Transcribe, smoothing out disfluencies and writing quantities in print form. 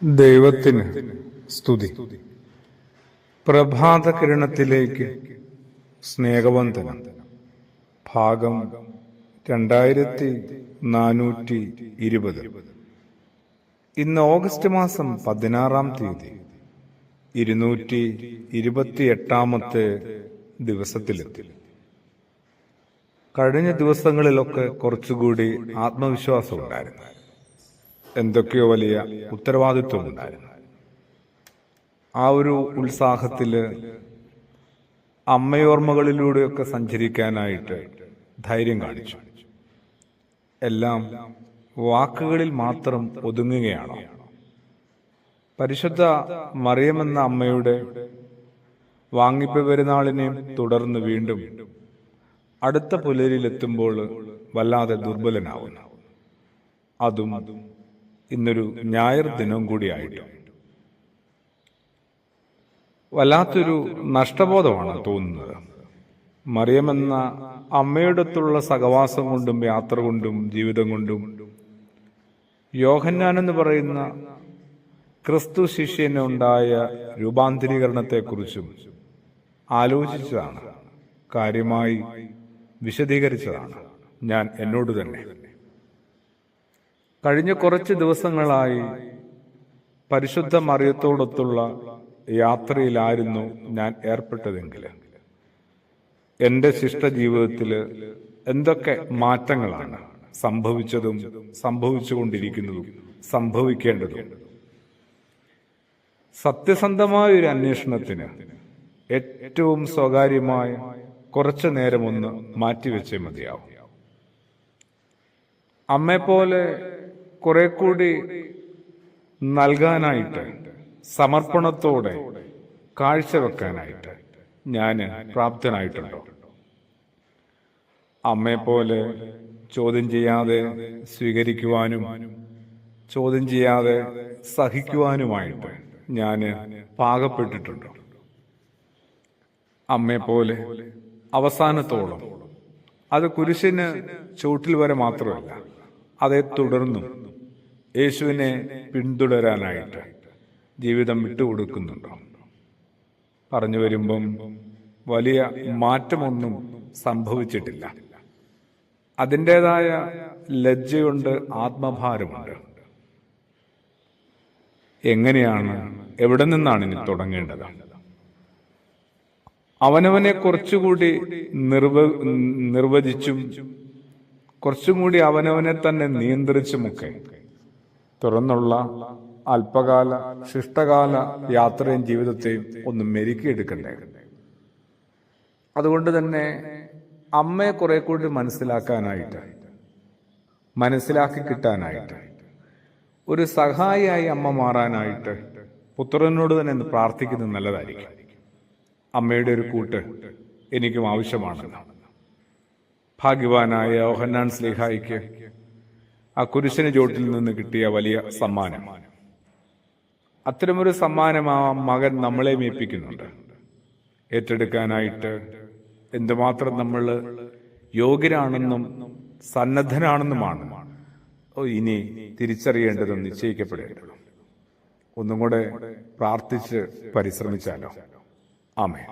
ദൈവത്തിന് സ്തുതി. പ്രഭാത കിരണത്തിലേക്ക് സ്നേഹവന്ദനം. ഭാഗം 2420. ഇന്ന് ഓഗസ്റ്റ് മാസം 16-ാം തീയതി, 228-ാമത്തെ ദിവസത്തിലെത്തി. കഴിഞ്ഞ ദിവസങ്ങളിലൊക്കെ കുറച്ചുകൂടി ആത്മവിശ്വാസം ഉണ്ടായിരുന്നു. എന്തൊക്കെയോ വലിയ ഉത്തരവാദിത്വമുണ്ടായിരുന്നു. ആ ഒരു ഉത്സാഹത്തില് അമ്മയോർമ്മകളിലൂടെയൊക്കെ സഞ്ചരിക്കാനായിട്ട് ധൈര്യം കാണിച്ചു. എല്ലാം വാക്കുകളിൽ മാത്രം ഒതുങ്ങുകയാണോ? പരിശുദ്ധ മറിയമെന്ന അമ്മയുടെ വാങ്ങിപ്പ് പെരുന്നാളിനെയും തുടർന്ന് വീണ്ടും അടുത്ത പുലരിയിലെത്തുമ്പോൾ വല്ലാതെ ദുർബലനാവുന്നു. അതും ഇന്നൊരു ഞായർ ദിനം കൂടിയായിട്ട് വല്ലാത്തൊരു നഷ്ടബോധമാണ് തോന്നുന്നത്. മറിയമെന്ന അമ്മയോടൊത്തുള്ള സഹവാസം കൊണ്ടും യാത്ര കൊണ്ടും ജീവിതം കൊണ്ടും യോഹന്നാൻ എന്ന് പറയുന്ന ക്രിസ്തു ശിഷ്യനുണ്ടായ രൂപാന്തരീകരണത്തെക്കുറിച്ചും ആലോചിച്ചതാണ്, കാര്യമായി വിശദീകരിച്ചതാണ് ഞാൻ എന്നോട് തന്നെ. കഴിഞ്ഞ കുറച്ച് ദിവസങ്ങളായി പരിശുദ്ധ മറിയത്തോടൊത്തുള്ള യാത്രയിലായിരുന്നു ഞാൻ ഏർപ്പെട്ടതെങ്കിൽ എൻ്റെ ശിഷ്ടജീവിതത്തിൽ എന്തൊക്കെ മാറ്റങ്ങളാണ് സംഭവിച്ചതും സംഭവിച്ചുകൊണ്ടിരിക്കുന്നതും സംഭവിക്കേണ്ടതും. സത്യസന്ധമായ ഒരു അന്വേഷണത്തിന് ഏറ്റവും സ്വകാര്യമായ കുറച്ചു നേരമൊന്ന് മാറ്റിവെച്ചേ മതിയാവും. അമ്മയെപ്പോലെ കുറെ കൂടി നൽകാനായിട്ട്, സമർപ്പണത്തോടെ കാഴ്ചവെക്കാനായിട്ട് ഞാൻ പ്രാപ്തനായിട്ടുണ്ടോ? അമ്മയെപ്പോലെ ചോദ്യം ചെയ്യാതെ സ്വീകരിക്കുവാനും ചോദ്യം ചെയ്യാതെ സഹിക്കുവാനുമായിട്ട് ഞാൻ പാകപ്പെട്ടിട്ടുണ്ടോ? അമ്മയെപ്പോലെ അവസാനത്തോളം, അത് കുരിശിന് ചുവട്ടിൽ വരെ മാത്രമല്ല, അതേ തുടർന്നും യേശുവിനെ പിന്തുടരാനായിട്ട് ജീവിതം വിട്ടുകൊടുക്കുന്നുണ്ടോ? പറഞ്ഞു വരുമ്പം വലിയ മാറ്റമൊന്നും സംഭവിച്ചിട്ടില്ല. അതിൻ്റെതായ ലജ്ജയുണ്ട്, ആത്മഭാരമുണ്ട്. എങ്ങനെയാണ്, എവിടെ നിന്നാണ് ഇനി തുടങ്ങേണ്ടത്? അവനവനെ കുറച്ചുകൂടി നിർവചിച്ചും കുറച്ചും കൂടി അവനവനെ തന്നെ നിയന്ത്രിച്ചുമൊക്കെ തുറന്നുള്ള അല്പകാല ശിഷ്ടകാല യാത്രയും ജീവിതത്തെയും ഒന്ന് മെരുക്കിയെടുക്കണ്ടേ? അതുകൊണ്ട് തന്നെ അമ്മയെ കുറെ കൂടി മനസ്സിലാക്കി കിട്ടാനായിട്ട്, ഒരു സഹായിയായി അമ്മ മാറാനായിട്ട് പുത്രനോട് തന്നെ ഒന്ന് പ്രാർത്ഥിക്കുന്നത് നല്ലതായിരിക്കും. അമ്മയുടെ ഒരു കൂട്ട് എനിക്കും ആവശ്യമാണ്. ഭാഗ്യവാനായ യോഹന്നാൻ ശ്ലീഹായിക്ക് ആ കുരിശിന് ചോട്ടിൽ നിന്ന് കിട്ടിയ വലിയ സമ്മാനം, അത്തരമൊരു സമ്മാനം ആ മകൻ നമ്മളെ ഏൽപ്പിക്കുന്നുണ്ട്. ഏറ്റെടുക്കാനായിട്ട് എന്തുമാത്രം നമ്മൾ യോഗ്യരാണെന്നും സന്നദ്ധനാണെന്നുമാണ് ഇനി തിരിച്ചറിയേണ്ടതും നിശ്ചയിക്കപ്പെടേണ്ടതും. ഒന്നും കൂടെ പ്രാർത്ഥിച്ച് പരിശ്രമിച്ചാലോ? ആമേൻ.